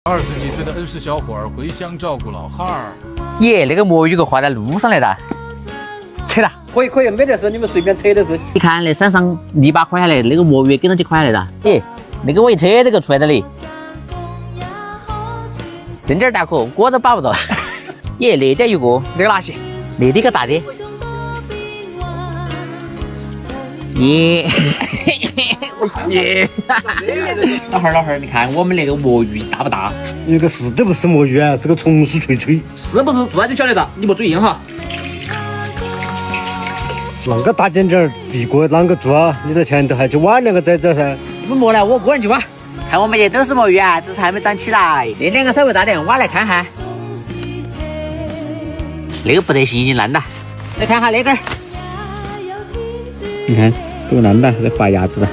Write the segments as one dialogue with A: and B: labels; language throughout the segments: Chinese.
A: 20几岁的恩施小伙儿回乡照顾老汉儿。
B: 耶，那个魔芋给我画在路上来的，扯了。
C: 可以可以，没得事，你们随便扯的是。
B: 你看那山上泥巴垮下来，那个魔芋跟着就垮下来了。耶，那个我一扯这个出来的嘞。真点大壳，我都把不着。耶，那点有个，
C: 那个拿去。
B: 那点个大的。耶，我谢。老汉儿，你看我们那个魔芋大不大？
D: 那个是都不是魔芋啊，是个松鼠脆脆。
C: 是不是自然就晓得了？你莫注意哈。
D: 啷个大点点儿，别个啷个做啊？你在前头还去挖两个崽子噻？
C: 你们莫来，我个人去挖。
B: 看我们这都是魔芋啊，只是还没长起来。
C: 那两个稍微大点，挖来看看。
B: 那个不得行，已经烂了。
C: 来看下那根儿。
B: 你看都烂了，在发芽子了。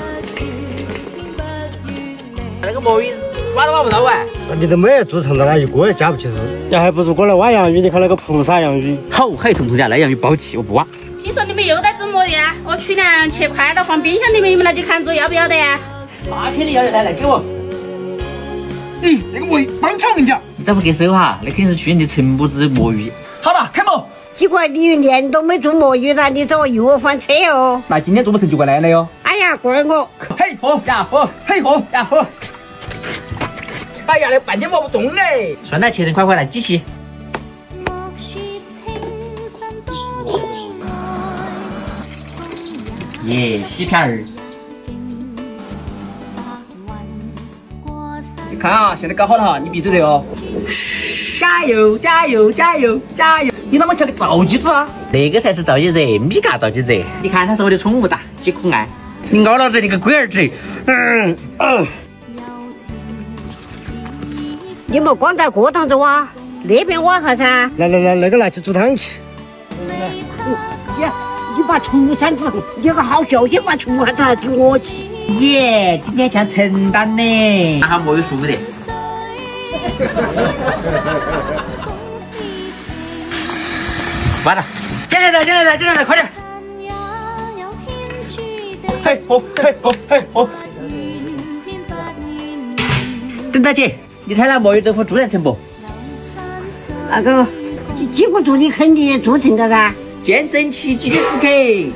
C: 那个魔芋挖都挖不到哎。
D: 你都没做成了，那一个也加不起事。你还不如过来挖洋芋，你看那个菩萨洋芋，
C: 好，海痛痛的，那洋芋不好吃，我不挖。
E: 听说你们又在做魔芋啊？我去年切块了放冰箱里面，你们拿去看做要不要得呀？
C: 那肯定要得，来给我。咦，那个魔芋帮抢人家。
B: 你咋不给收哈？那肯定是去年的陈母子魔芋。
C: 好了，开门。
F: 奇怪，你年都没做魔芋了，你怎么又翻车哦？
C: 那今天做不成就怪奶奶哟。
F: 哎呀，怪我！
C: 嘿呵呀呵，嘿呵呀呵。哎呀，那半天磨不动嘞。
B: 算了，切成块块来挤起。耶，洗片儿。
C: 你看啊，现在搞好了哈，你闭嘴的哦。加油，加油，加油，加油！你啷么叫个造机子啊？
B: 那个才是造机者，米嘎造机者。你看，它是我的宠物哒，几可爱。
C: 你咬老子你个龟儿子！
F: 你们光在锅堂子挖，那边挖下噻。
D: 来，那个拿去煮汤去。
F: 你把虫扇子，你个好小心把虫扇子还给我去。
C: 耶，今天像承担呢。
B: 那还魔芋熟的。完了，
C: 进来的，快点！嘿吼，嘿吼，嘿吼！邓大姐，你猜那魔芋豆腐做得成不？
F: 那个，几个做你肯定也做成了噻。
C: 见证奇迹的时刻！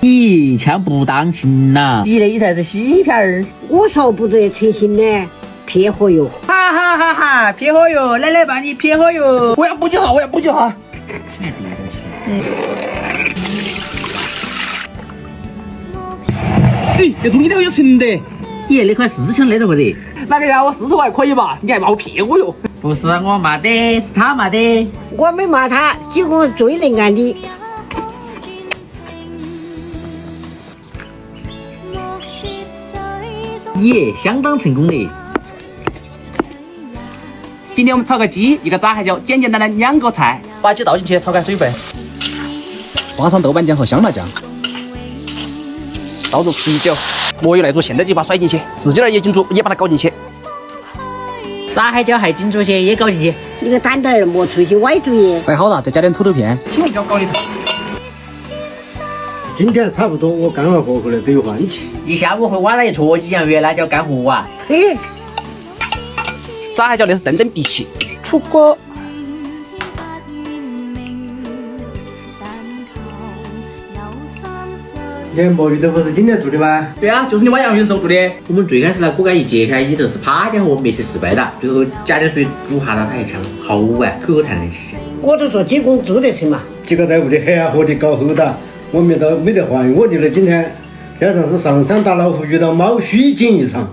C: 咦，枪不当心呐！你那里才是洗片儿。
F: 我说不得成型的，撇火哟！
C: 哈哈哈哈！撇火哟，奶奶帮你撇火哟！我要补救哈！咦，这东西都有成的。
B: 耶，那块是枪那头的。
C: 那个呀，我40块可以吧？你还骂我骗我哟？
B: 不是我骂的，是他骂的。
F: 我没骂他，结果最能干的。
B: 耶，相当成功的。
C: 今天我们炒个鸡，一个炸海椒，简简单单2个菜，把鸡倒进去，炒开水分，放上豆瓣酱和香辣酱，倒入啤酒，魔芋来煮，现在就把它甩进去，自己那野金猪也把它搞进去，
B: 炸海椒还金猪些也搞进去。
F: 你个胆蛋儿莫出去歪主意。
C: 摆好了，再加点土豆片，青椒搞里头。
D: 今天差不多，我干完活回来都有饭吃。
B: 一下午会挖了一撮几洋芋，那叫干活啊！
F: 嘿，
C: 炸海椒那是登登必吃，出锅。
D: 你魔芋豆腐是今年做的吗？
C: 对啊，就是你挖洋芋的时候做的。
B: 我们最开始拿锅盖一揭开，里头是趴点和灭起失败的，最后加点水煮下了，它还像好玩，口口弹弹吃。
F: 我都说鸡公做得成嘛。
D: 几个在屋里黑活的搞后打，我们都没得换，我觉得今天天上是上山打老虎，遇到猫虚惊一场。